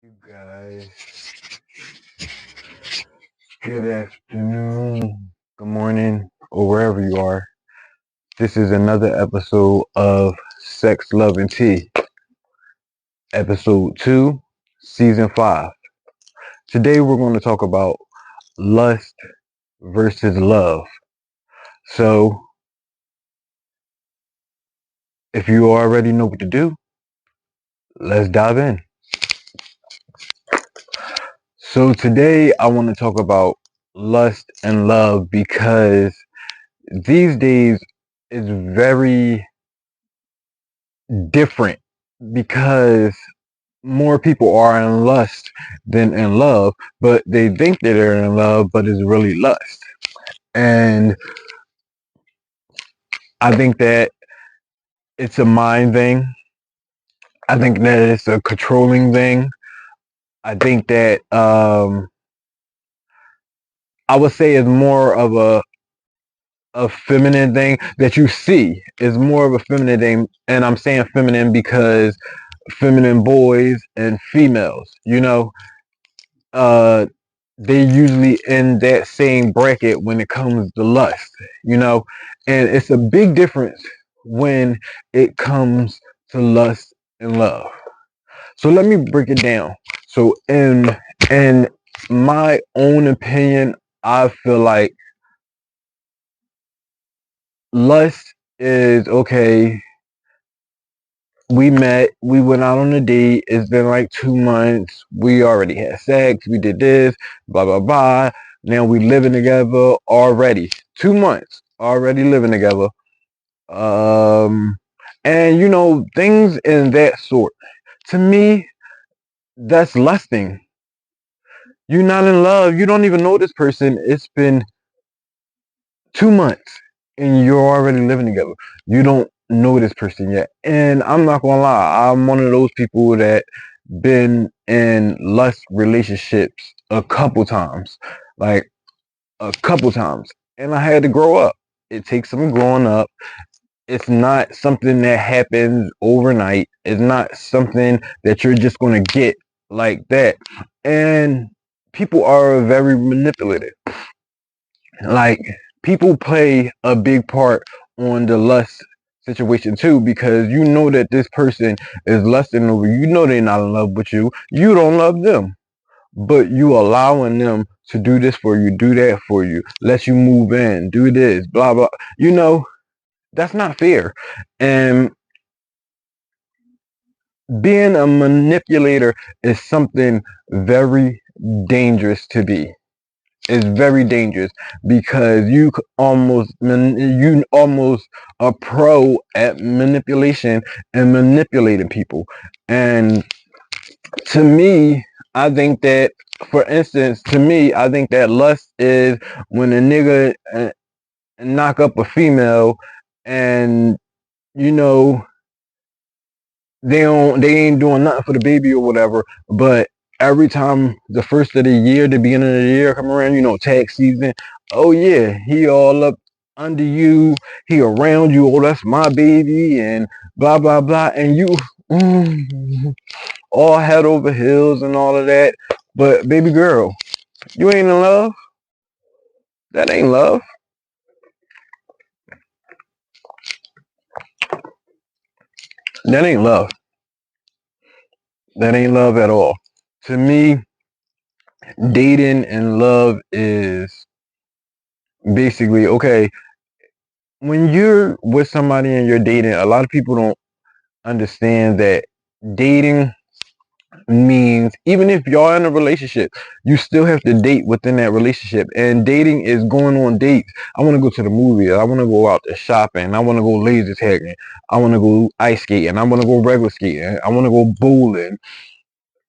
You guys, good afternoon, good morning, or wherever you are. This is another episode of Sex, Love, and Tea, episode 2, season 5. Today we're going to talk about lust versus love. So, if you already know what to do, let's dive in. So, today I want to talk about lust and love because these days it's very different because more people are in lust than in love, but they think that they're in love, but it's really lust. And I think that it's a mind thing. I think that it's a controlling thing. I think that I would say it's more of a feminine thing that you see. Is more of a feminine thing, and I'm saying feminine because feminine boys and females, uh they usually in that same bracket when it comes to lust, and it's a big difference when it comes to lust and love. So let me break it down. So in my own opinion, I feel like lust is okay. We met, we went out on a date, it's been like 2 months, we already had sex, we did this, blah blah blah. Now we living together already. 2 months already living together. Um and things in that sort. To me, that's lusting. You're not in love, you don't even know this person. It's been 2 months and you're already living together. You don't know this person yet. And I'm not gonna lie, I'm one of those people that been in lust relationships a couple times. Like a couple times. And I had to grow up. It takes some growing up. It's not something that happens overnight. It's not something that you're just gonna get like that. And people are very manipulative. Like, people play a big part on the lust situation too, because you know that this person is lusting over you. You know they're not in love with you. You don't love them, but you allowing them to do this for you, do that for you, let you move in, do this, blah blah. That's not fair. And being a manipulator is something very dangerous to be. Is very dangerous because you almost a pro at manipulation and manipulating people. And to me, I think that, for instance, to me, I think that lust is when a nigga knock up a female, and you know they ain't doing nothing for the baby or whatever, but every time the first of the year, the beginning of the year come around, tax season, oh yeah, he all up under you, he around you, oh that's my baby, and blah blah blah, and you mm, all head over heels and all of that. But baby girl, you ain't in love. That ain't love. That ain't love. That ain't love at all. To me, dating and love is basically okay. When you're with somebody and you're dating, a lot of people don't understand that dating means, even if y'all in a relationship, you still have to date within that relationship. And dating is going on dates. I want to go to the movies. I want to go out to shopping. I want to go laser tagging. I want to go ice skating. I want to go regular skating. I want to go bowling.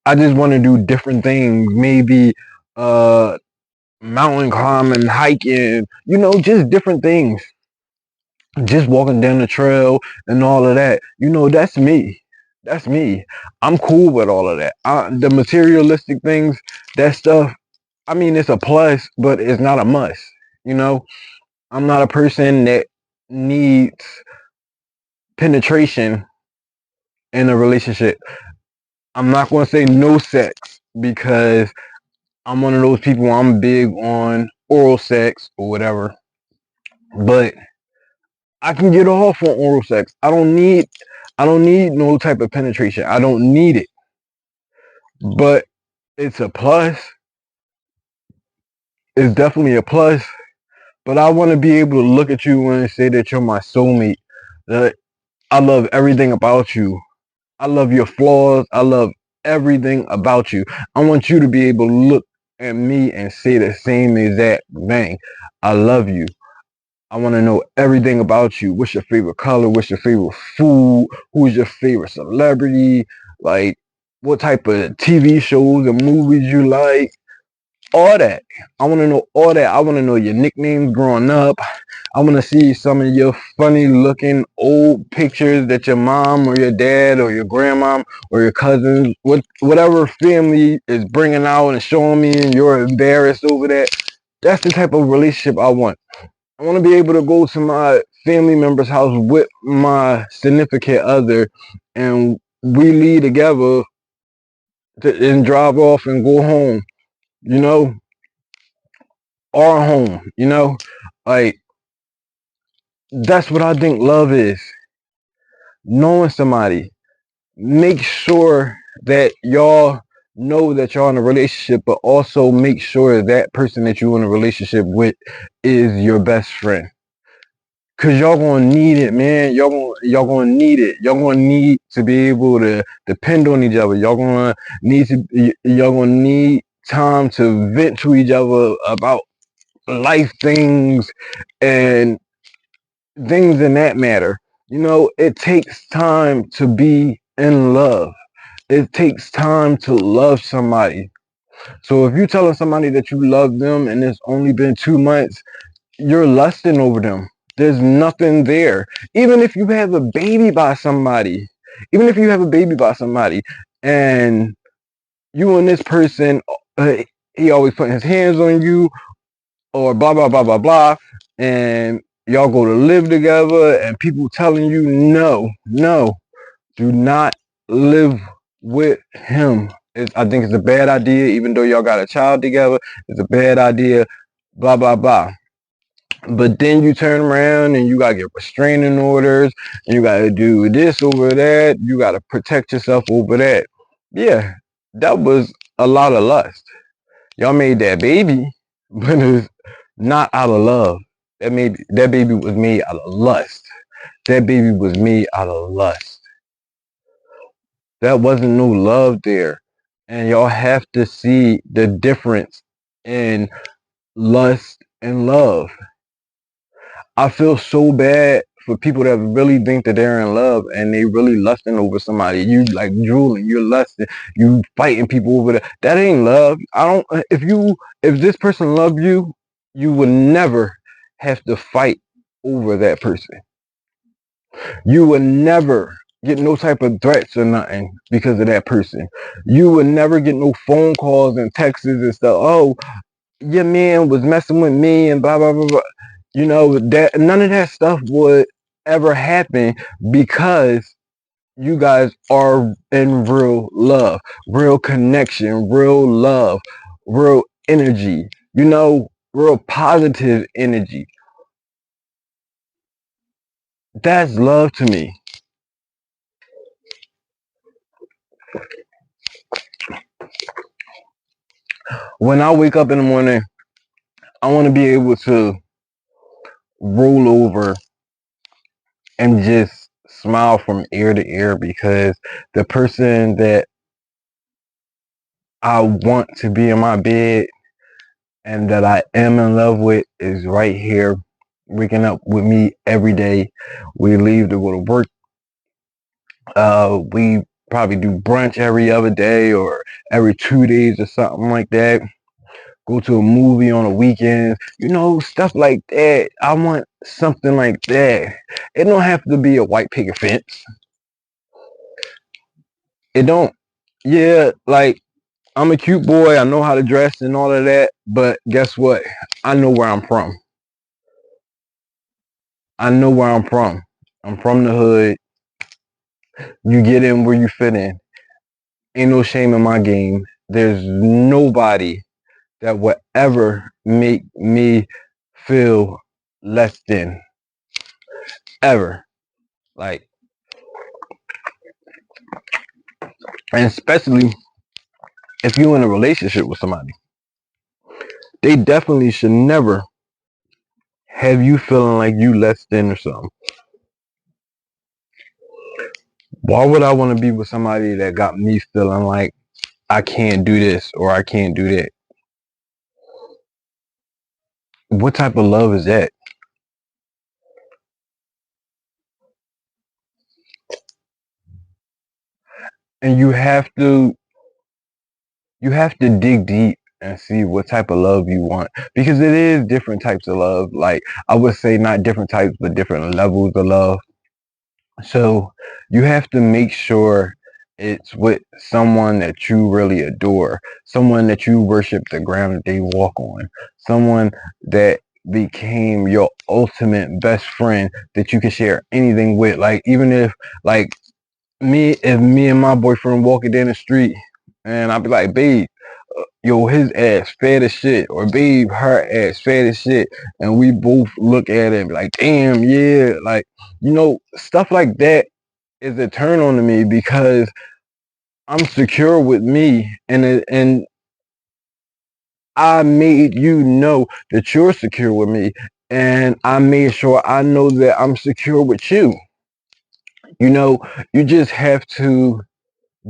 I just want to do different things. Maybe uh mountain climbing, hiking, just different things, just walking down the trail and all of that. That's me. That's me. I'm cool with all of that. The materialistic things, that stuff, I mean, it's a plus, but it's not a must. You know, I'm not a person that needs penetration in a relationship. I'm not going to say no sex because I'm one of those people, I'm big on oral sex or whatever. But I can get off on oral sex. I don't need no type of penetration. I don't need it. But it's a plus. It's definitely a plus. But I want to be able to look at you and say that you're my soulmate. That I love everything about you. I love your flaws. I love everything about you. I want you to be able to look at me and say the same exact thing. I love you. I want to know everything about you. What's your favorite color? What's your favorite food? Who's your favorite celebrity? Like, what type of TV shows and movies you like? All that. I want to know all that. I want to know your nicknames growing up. I want to see some of your funny looking old pictures that your mom or your dad or your grandma or your cousins, whatever family is bringing out and showing me, and you're embarrassed over that. That's the type of relationship I want. I want to be able to go to my family member's house with my significant other and we leave together and drive off and go home, you know, our home, like that's what I think love is. Knowing somebody, make sure that y'all know that y'all in a relationship, but also make sure that person that you're in a relationship with is your best friend. Cause y'all gonna need it, man. Y'all gonna need it. Y'all gonna need to be able to depend on each other. Y'all gonna need time to vent to each other about life things and things in that matter. It takes time to be in love. It takes time to love somebody. So if you're telling somebody that you love them and it's only been 2 months, you're lusting over them. There's nothing there. Even if you have a baby by somebody, even if you have a baby by somebody, and you and this person, he always putting his hands on you, or blah blah blah blah blah, and y'all go to live together, and people telling you no, no, do not live with him. I think it's a bad idea, even though y'all got a child together. It's a bad idea. Blah blah blah. But then you turn around and you gotta get restraining orders, and you gotta do this over that. You gotta protect yourself over that. Yeah, that was a lot of lust. Y'all made that baby, but it's not out of love. That baby was made out of lust. That baby was made out of lust. That wasn't no love there. And y'all have to see the difference in lust and love. I feel so bad for people that really think that they're in love and they really lusting over somebody. You like drooling, you're lusting, you fighting people over that. That ain't love. I don't. If this person loved you, you would never have to fight over that person. You would never get no type of threats or nothing because of that person. You would never get no phone calls and texts and stuff. Oh, your man was messing with me and blah blah blah blah. That none of that stuff would ever happen because you guys are in real love, real connection, real love, real energy, real positive energy. That's love to me. When I wake up in the morning, I want to be able to roll over and just smile from ear to ear because the person that I want to be in my bed and that I am in love with is right here, waking up with me every day. We leave to go to work. We probably do brunch every other day or every 2 days or something like that. Go to a movie on a weekend, stuff like that. I want something like that. It don't have to be a white picket fence. It don't. Yeah, like I'm a cute boy. I know how to dress and all of that. But guess what? I know where I'm from. I know where I'm from. I'm from the hood. You get in where you fit in. Ain't no shame in my game. There's nobody that would ever make me feel less than, ever. Like, and especially if you're in a relationship with somebody, they definitely should never have you feeling like you less than or something. Why would I want to be with somebody that got me feeling like I can't do this or I can't do that? What type of love is that? And you have to dig deep and see what type of love you want, because it is different types of love. Like, I would say not different types but different levels of love. So you have to make sure it's with someone that you really adore, someone that you worship the ground that they walk on, someone that became your ultimate best friend that you can share anything with. Like, even if, like, if me and my boyfriend walking down the street and I'll be like, babe, yo, his ass fat as shit, or babe, her ass fat as shit, and we both look at it and be like, damn, yeah, like, stuff like that is a turn on to me, because I'm secure with me, and I made you know that you're secure with me, and I made sure I know that I'm secure with you. You know, you just have to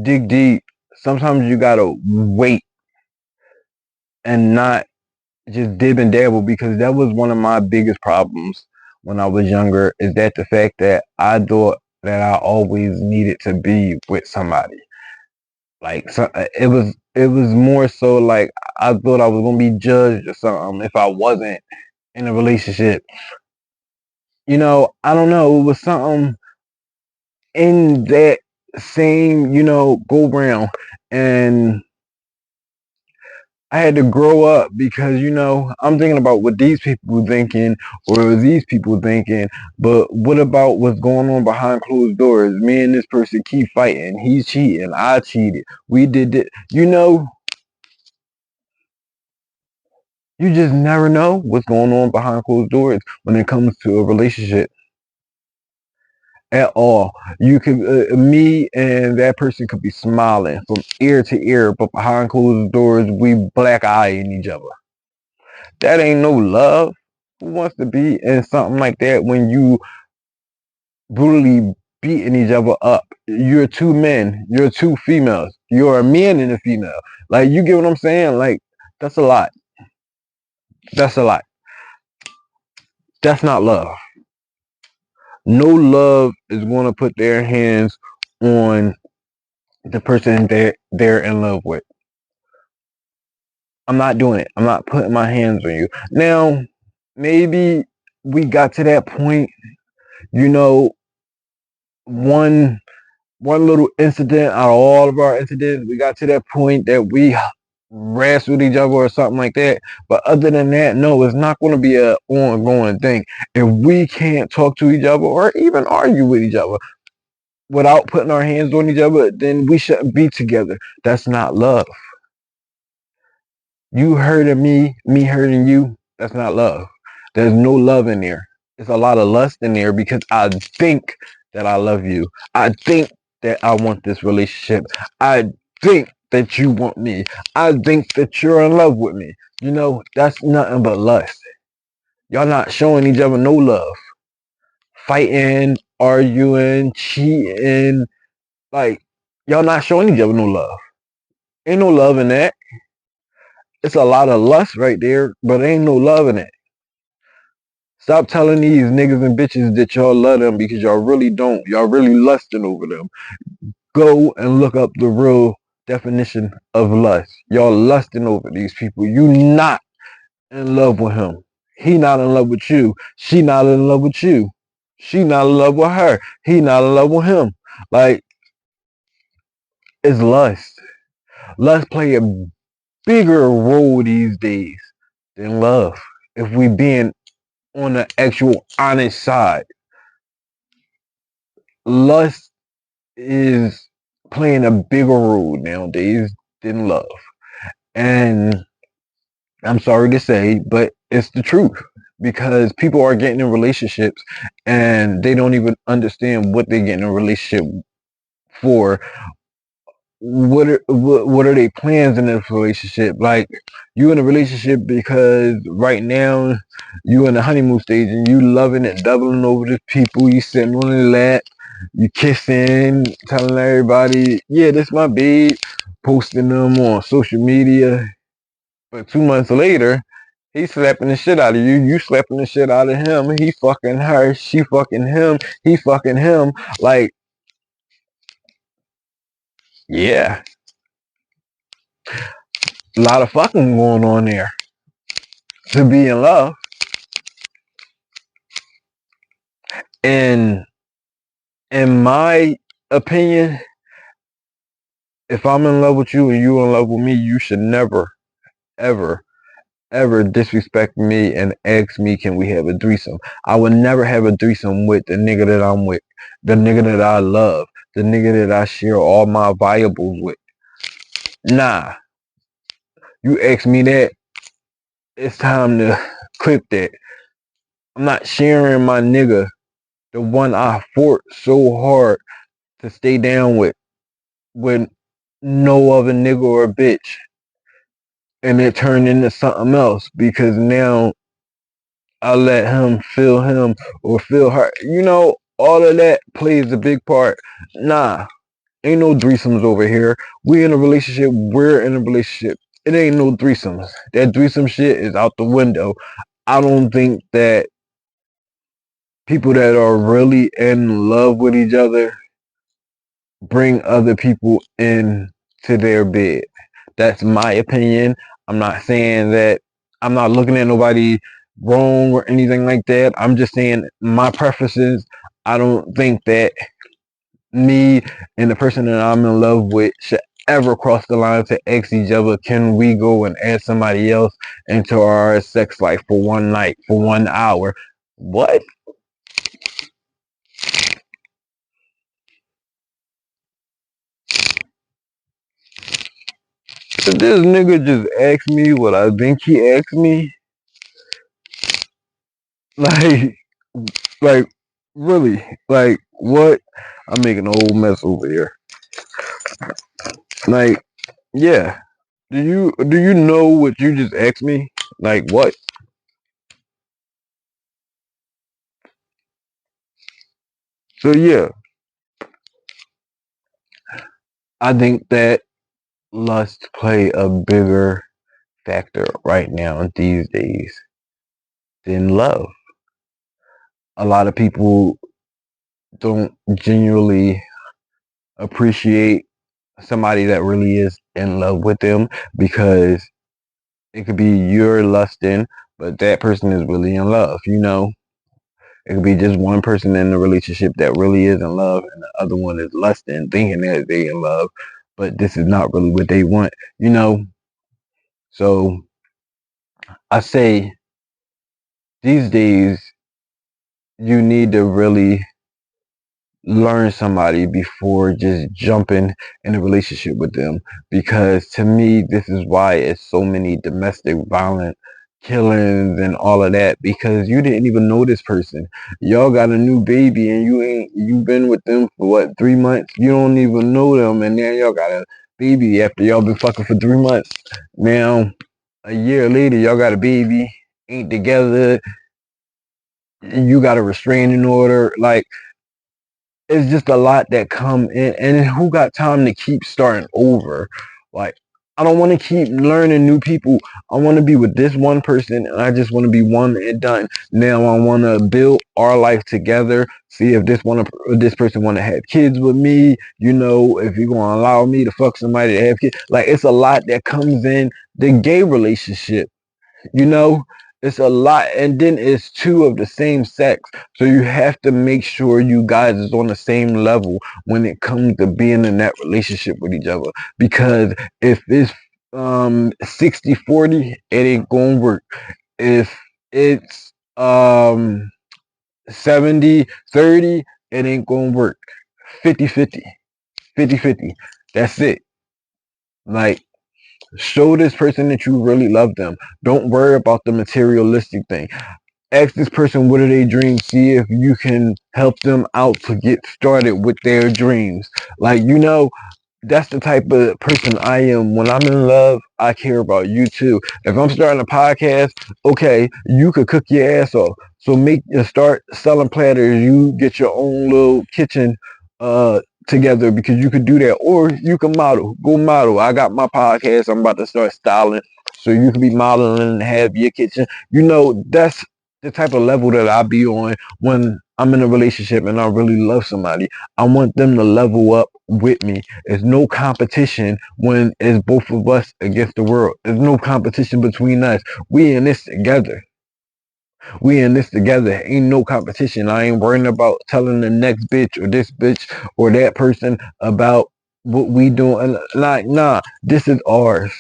dig deep. Sometimes you gotta wait and not just dib and dabble, because that was one of my biggest problems when I was younger, is that the fact that I thought that I always needed to be with somebody. Like, so it was more so like I thought I was gonna be judged or something if I wasn't in a relationship. I don't know. It was something in that same, go round, and I had to grow up, because I'm thinking about what these people thinking or these people thinking, but what about what's going on behind closed doors? Me and this person keep fighting. He's cheating. I cheated. We did it. You just never know what's going on behind closed doors when it comes to a relationship at all. You could, me and that person could be smiling from ear to ear, but behind closed doors, we black eyeing each other. That ain't no love. Who wants to be in something like that when you brutally beating each other up? You're two men. You're two females. You're a man and a female. Like, you get what I'm saying? Like, that's a lot. That's a lot. That's not love. No love is going to put their hands on the person they're in love with. I'm not doing it. I'm not putting my hands on you. Now, maybe we got to that point, you know, one one little incident out of all of our incidents, we got to that point that we wrestled each other or something like that. But other than that, no, it's not going to be an ongoing thing. If we can't talk to each other or even argue with each other without putting our hands on each other, then we shouldn't be together. That's not love. You hurting me hurting you, that's not love. There's no love in there. There's a lot of lust in there, because I think that I love you. I think that I want this relationship. I think that you want me. I think that you're in love with me. That's nothing but lust. Y'all not showing each other no love. Fighting, arguing, cheating. Like, y'all not showing each other no love. Ain't no love in that. It's a lot of lust right there, but ain't no love in it. Stop telling these niggas and bitches that y'all love them, because y'all really don't. Y'all really lusting over them. Go and look up the real definition of lust. Y'all lusting over these people. You not in love with him. He not in love with you. She not in love with you. She not in love with her. He not in love with him. Like, it's lust. Lust play a bigger role these days than love. If we being on the actual honest side, lust is playing a bigger role nowadays than love. And I'm sorry to say, but it's the truth, because people are getting in relationships and they don't even understand what they get in a relationship for. What are their plans in this relationship? Like, you in a relationship because right now you in the honeymoon stage and you loving it, doubling over the people, you sitting on the lap, you kissing, telling everybody, yeah, this my babe, posting them on social media. But 2 months later, he's slapping the shit out of you. You slapping the shit out of him. He fucking her. She fucking him. He fucking him. Like, yeah, a lot of fucking going on there to be in love. And in my opinion, if I'm in love with you and you in love with me, you should never, ever, ever disrespect me and ask me, can we have a threesome? I would never have a threesome with the nigga that I'm with, the nigga that I love, the nigga that I share all my valuables with. Nah, you ask me that, it's time to clip that. I'm not sharing my nigga, the one I fought so hard to stay down with no other nigga or bitch. And it turned into something else because now I let him or feel her. You know, all of that plays a big part. Nah, ain't no threesomes over here. We in a relationship. We're in a relationship. It ain't no threesomes. That threesome shit is out the window. I don't think that people that are really in love with each other bring other people in to their bed. That's my opinion. I'm not saying that, I'm not looking at nobody wrong or anything like that. I'm just saying my preferences. I don't think that me and the person that I'm in love with should ever cross the line to ask each other, can we go and add somebody else into our sex life for one night, for 1 hour? What? If this nigga just asked me what I think he asked me, like, like, really, like, what? I'm making a whole mess over here. Like, yeah. Do you know what you just asked me? Like, what? So yeah, I think that lust play a bigger factor right now these days than love. A lot of people don't genuinely appreciate somebody that really is in love with them, because it could be you're lusting, but that person is really in love, you know? It could be just one person in the relationship that really is in love, and the other one is lusting, thinking that they in love, but this is not really what they want, you know? So I say these days you need to really learn somebody before just jumping in a relationship with them, because to me this is why it's so many domestic violent killings and all of that, because you didn't even know this person. Y'all got a new baby and you've been with them for what, 3 months? You don't even know them, and now y'all got a baby after y'all been fucking for 3 months. Now a year later y'all got a baby, ain't together, you got a restraining order. Like, it's just a lot that come in, and who got time to keep starting over? Like, I don't want to keep learning new people. I want to be with this one person, and I just want to be one and done. Now I want to build our life together, see if this person want to have kids with me, you know, if you're going to allow me to fuck somebody to have kids. Like, it's a lot that comes in the gay relationship, you know. It's a lot, and then it's two of the same sex, so you have to make sure you guys is on the same level when it comes to being in that relationship with each other, because if it's 60-40, it ain't gonna work. If it's 70-30, it ain't gonna work. 50-50, 50-50. That's it. Like, show this person that you really love them. Don't worry about the materialistic thing. Ask this person what are their dreams. See if you can help them out to get started with their dreams. Like, that's the type of person I am. When I'm in love, I care about you too. If I'm starting a podcast, okay, you could cook your ass off. So start selling platters. You get your own little kitchen together because you could do that. Or you can model. Go model. I got my podcast. I'm about to start styling. So you can be modeling and have your kitchen. That's the type of level that I be on when I'm in a relationship and I really love somebody. I want them to level up with me. There's no competition when it's both of us against the world. There's no competition between us. We in this together. We in this together. Ain't no competition. I ain't worrying about telling the next bitch or this bitch or that person about what we doing. Like, nah, this is ours.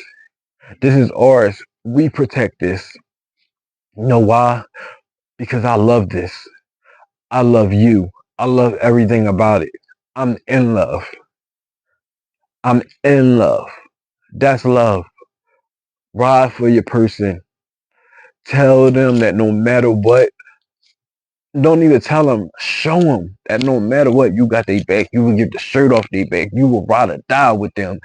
This is ours. We protect this. You know why? Because I love this. I love you. I love everything about it. I'm in love. I'm in love. That's love. Ride for your person. Tell them that no matter what, don't even tell them, show them that no matter what, you got their back. You will get the shirt off their back. You will ride or die with them.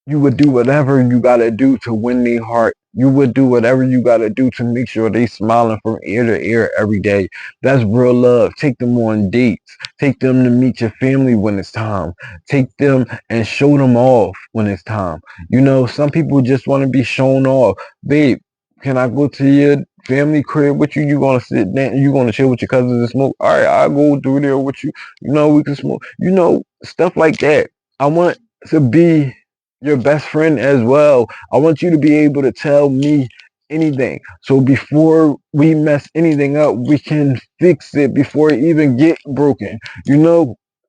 You would do whatever you gotta do to win their heart. You would do whatever you gotta do to make sure they smiling from ear to ear every day. That's real love. Take them on dates. Take them to meet your family when it's time. Take them and show them off when it's time. Some people just want to be shown off. Babe, can I go to your family crib with you? You gonna sit down? You gonna chill with your cousins and smoke? All right, I'll go through there with you. We can smoke. Stuff like that. I want to be your best friend as well. I want you to be able to tell me anything. So before we mess anything up, we can fix it before it even get broken.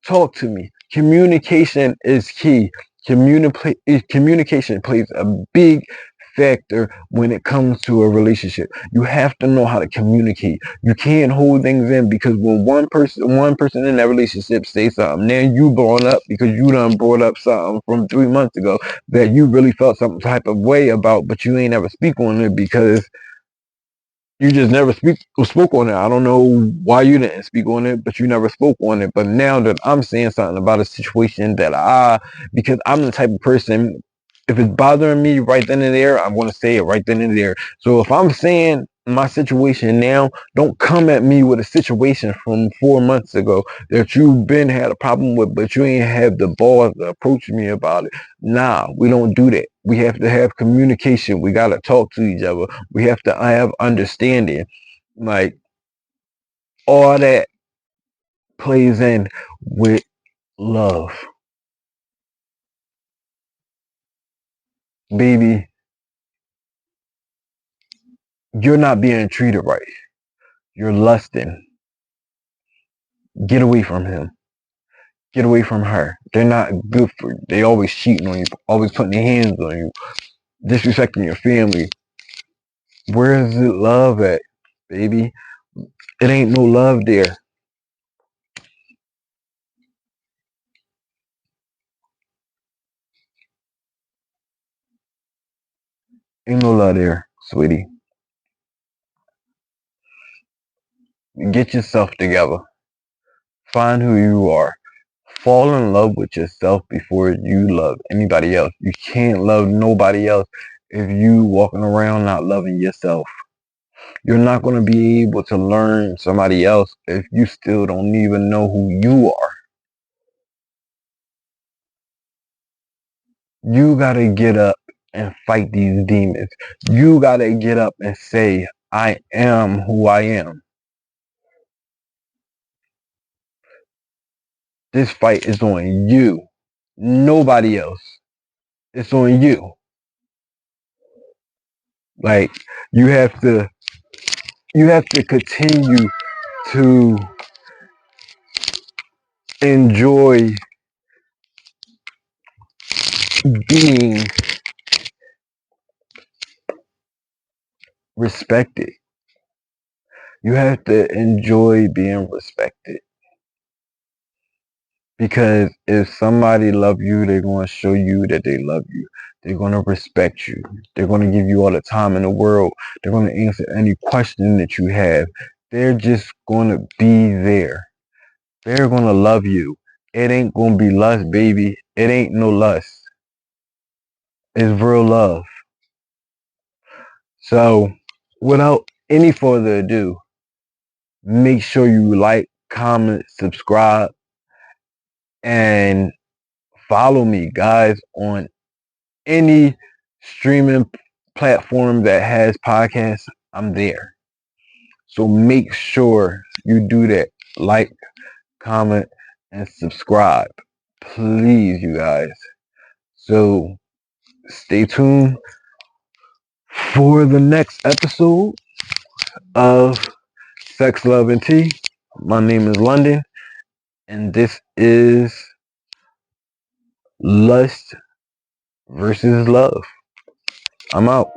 Talk to me. Communication is key. Communication plays a big factor when it comes to a relationship. You have to know how to communicate. You can't hold things in because when one person in that relationship says something, then you blown up because you done brought up something from 3 months ago that you really felt some type of way about, but you ain't ever speak on it because you just never spoke on it. I don't know why you didn't speak on it, but you never spoke on it. But now that I'm saying something about a situation because I'm the type of person, if it's bothering me right then and there, I'm going to say it right then and there. So if I'm saying my situation now, don't come at me with a situation from 4 months ago that you've been had a problem with, but you ain't have the balls to approach me about it. Nah, we don't do that. We have to have communication. We got to talk to each other. We have to have understanding. Like, all that plays in with love. Baby, you're not being treated right. You're lusting. Get away from him. Get away from her. They're not good for you. They always cheating on you, always putting their hands on you, disrespecting your family. Where is the love at, baby? It ain't no love there. Ain't no love there, sweetie. Get yourself together. Find who you are. Fall in love with yourself before you love anybody else. You can't love nobody else if you walking around not loving yourself. You're not going to be able to learn somebody else if you still don't even know who you are. You got to get up and fight these demons. You got to get up and say, I am who I am. This fight is on you. Nobody else. It's on you. Like, you have to continue to enjoy being respected. You have to enjoy being respected Because if somebody love you, they're going to show you that they love you. They're going to respect you. They're going to give you all the time in the world. They're going to answer any question that you have. They're just going to be there. They're going to love you. It ain't going to be lust, baby. It ain't no lust. It's real love. So, without any further ado, make sure you like, comment, subscribe, and follow me, guys, on any streaming platform that has podcasts. I'm there. So make sure you do that. Like, comment, and subscribe. Please, you guys. So stay tuned for the next episode of Sex, Love, and Tea. My name is London, and this is Lust versus Love. I'm out.